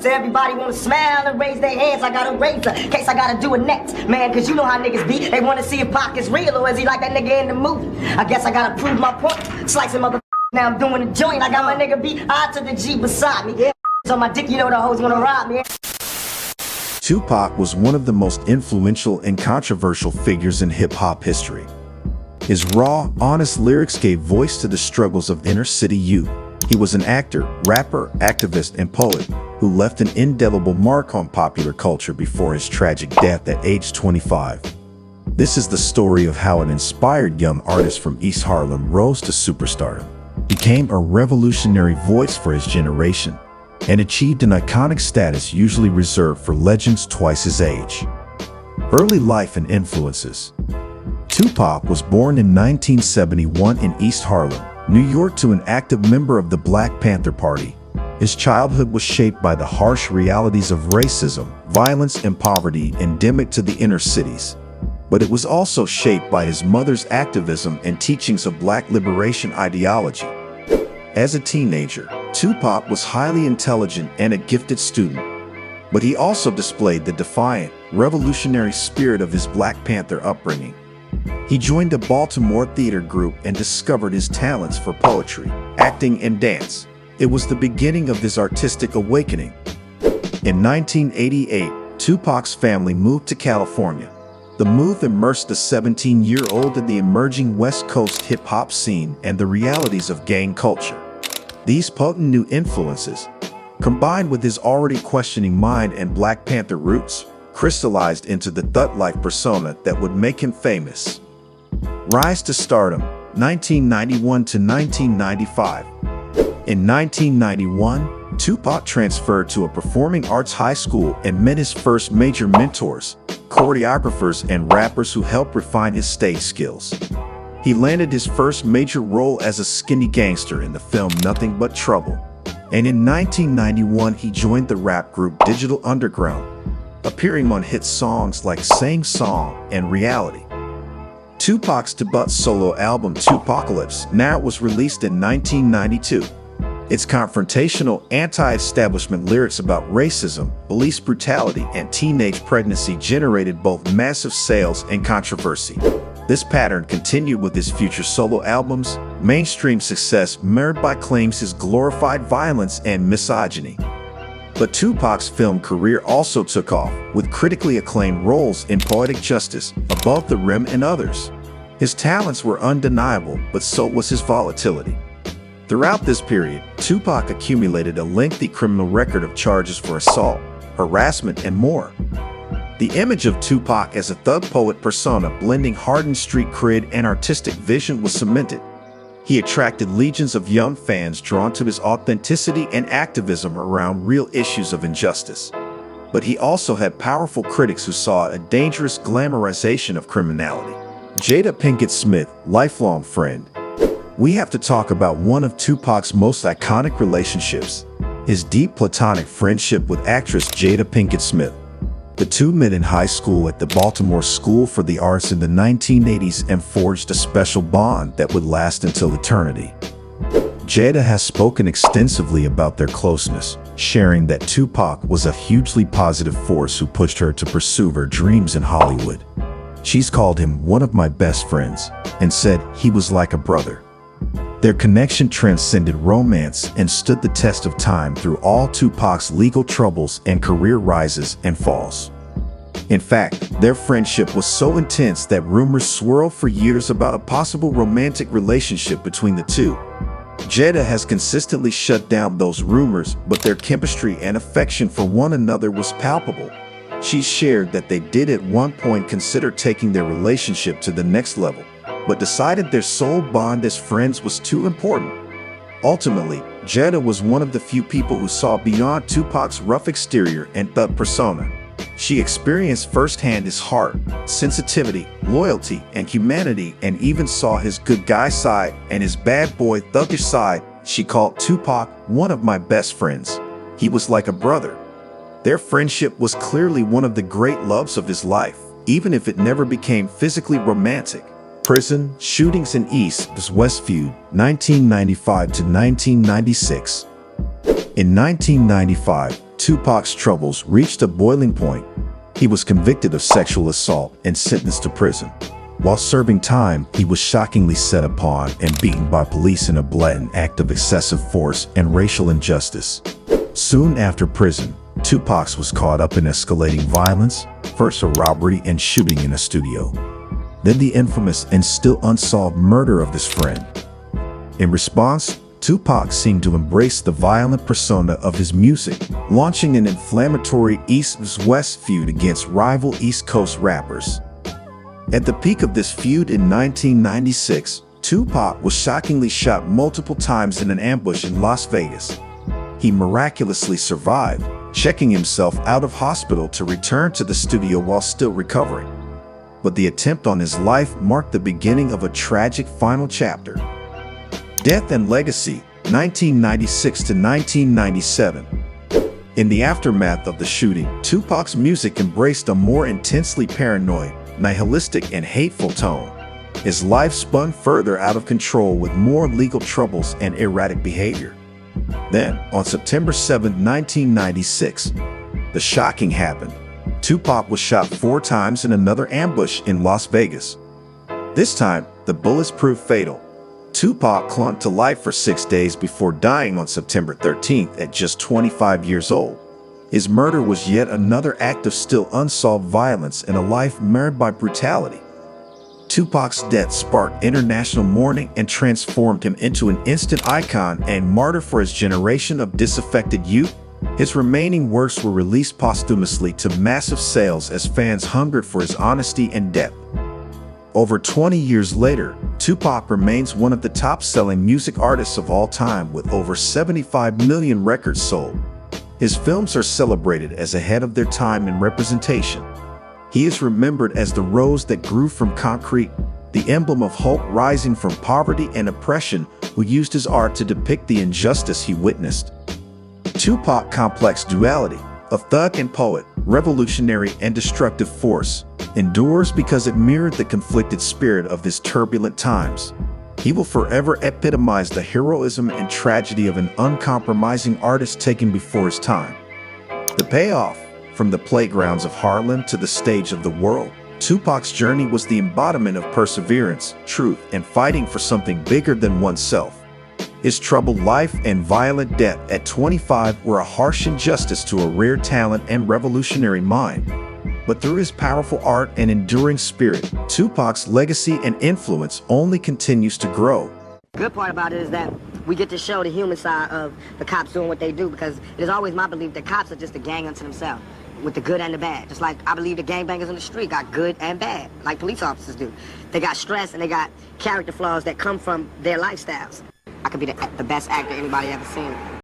So everybody wanna smile and raise their hands. I got a razor, in case I gotta do it next. Man, cause you know how niggas be. They wanna see if Pac is real or is he like that nigga in the movie. I guess I gotta prove my point. Slicing mother. Now I'm doing a joint. I got my nigga B.I. to the G beside me. Yeah, on my dick, you know the hoes wanna rob me. Tupac was one of the most influential and controversial figures in hip-hop history. His raw, honest lyrics gave voice to the struggles of inner-city youth. He was an actor, rapper, activist, and poet who left an indelible mark on popular culture before his tragic death at age 25. This is the story of how an inspired young artist from East Harlem rose to superstardom, became a revolutionary voice for his generation, and achieved an iconic status usually reserved for legends twice his age. Early life and influences. Tupac was born in 1971 in East Harlem, New York, to an active member of the Black Panther Party. His childhood was shaped by the harsh realities of racism, violence, and poverty endemic to the inner cities. But it was also shaped by his mother's activism and teachings of Black liberation ideology. As a teenager, Tupac was highly intelligent and a gifted student, but he also displayed the defiant, revolutionary spirit of his Black Panther upbringing. He joined a Baltimore theater group and discovered his talents for poetry, acting, and dance. It was the beginning of his artistic awakening. In 1988, Tupac's family moved to California. The move immersed the 17-year-old in the emerging West Coast hip-hop scene and the realities of gang culture. These potent new influences, combined with his already questioning mind and Black Panther roots, crystallized into the thug-like persona that would make him famous. Rise to stardom, 1991 to 1995. In 1991, Tupac transferred to a performing arts high school and met his first major mentors, choreographers and rappers who helped refine his stage skills. He landed his first major role as a skinny gangster in the film Nothing But Trouble. And in 1991, he joined the rap group Digital Underground, appearing on hit songs like Same Song and Reality. Tupac's debut solo album Tupacalypse Now was released in 1992. Its confrontational, anti-establishment lyrics about racism, police brutality, and teenage pregnancy generated both massive sales and controversy. This pattern continued with his future solo albums, mainstream success marred by claims his glorified violence and misogyny. But Tupac's film career also took off, with critically acclaimed roles in Poetic Justice, Above the Rim, and others. His talents were undeniable, but so was his volatility. Throughout this period, Tupac accumulated a lengthy criminal record of charges for assault, harassment, and more. The image of Tupac as a thug poet persona blending hardened street cred and artistic vision was cemented. He attracted legions of young fans drawn to his authenticity and activism around real issues of injustice. But he also had powerful critics who saw a dangerous glamorization of criminality. Jada Pinkett Smith, lifelong friend. We have to talk about one of Tupac's most iconic relationships, his deep platonic friendship with actress Jada Pinkett Smith. The two met in high school at the Baltimore School for the Arts in the 1980s and forged a special bond that would last until eternity. Jada has spoken extensively about their closeness, sharing that Tupac was a hugely positive force who pushed her to pursue her dreams in Hollywood. She's called him one of my best friends and said he was like a brother. Their connection transcended romance and stood the test of time through all Tupac's legal troubles and career rises and falls. In fact, their friendship was so intense that rumors swirled for years about a possible romantic relationship between the two. Jada has consistently shut down those rumors, but their chemistry and affection for one another was palpable. She shared that they did at one point consider taking their relationship to the next level, but decided their soul bond as friends was too important. Ultimately, Jada was one of the few people who saw beyond Tupac's rough exterior and thug persona. She experienced firsthand his heart, sensitivity, loyalty, and humanity, and even saw his good guy side and his bad boy thuggish side. She called Tupac one of my best friends. He was like a brother. Their friendship was clearly one of the great loves of his life, even if it never became physically romantic. Prison, shootings in East Westview, 1995 to 1996. In 1995, Tupac's troubles reached a boiling point. He was convicted of sexual assault and sentenced to prison. While serving time, he was shockingly set upon and beaten by police in a blatant act of excessive force and racial injustice. Soon after prison, Tupac was caught up in escalating violence, first a robbery and shooting in a studio, then the infamous and still unsolved murder of his friend. In response, Tupac seemed to embrace the violent persona of his music, launching an inflammatory East-West feud against rival East Coast rappers. At the peak of this feud in 1996, Tupac was shockingly shot multiple times in an ambush in Las Vegas. He miraculously survived, checking himself out of hospital to return to the studio while still recovering. But the attempt on his life marked the beginning of a tragic final chapter. Death and Legacy, 1996 to 1997. In the aftermath of the shooting, Tupac's music embraced a more intensely paranoid, nihilistic, and hateful tone. His life spun further out of control with more legal troubles and erratic behavior. Then, on September 7, 1996, the shocking happened. Tupac was shot 4 times in another ambush in Las Vegas. This time, the bullets proved fatal. Tupac clung to life for 6 days before dying on September 13th at just 25 years old. His murder was yet another act of still unsolved violence in a life marred by brutality. Tupac's death sparked international mourning and transformed him into an instant icon and martyr for his generation of disaffected youth. His remaining works were released posthumously to massive sales as fans hungered for his honesty and depth. Over 20 years later, Tupac remains one of the top-selling music artists of all time with over 75 million records sold. His films are celebrated as ahead of their time in representation. He is remembered as the rose that grew from concrete, the emblem of hope rising from poverty and oppression, who used his art to depict the injustice he witnessed. Tupac's complex duality, of thug and poet, revolutionary and destructive force, endures because it mirrored the conflicted spirit of his turbulent times. He will forever epitomize the heroism and tragedy of an uncompromising artist taken before his time. The payoff, from the playgrounds of Harlem to the stage of the world, Tupac's journey was the embodiment of perseverance, truth, and fighting for something bigger than oneself. His troubled life and violent death at 25 were a harsh injustice to a rare talent and revolutionary mind. But through his powerful art and enduring spirit, Tupac's legacy and influence only continues to grow. The good part about it is that we get to show the human side of the cops doing what they do, because it is always my belief that cops are just a gang unto themselves, with the good and the bad. Just like I believe the gangbangers in the street got good and bad, like police officers do. They got stress and they got character flaws that come from their lifestyles. I could be the best actor anybody ever seen.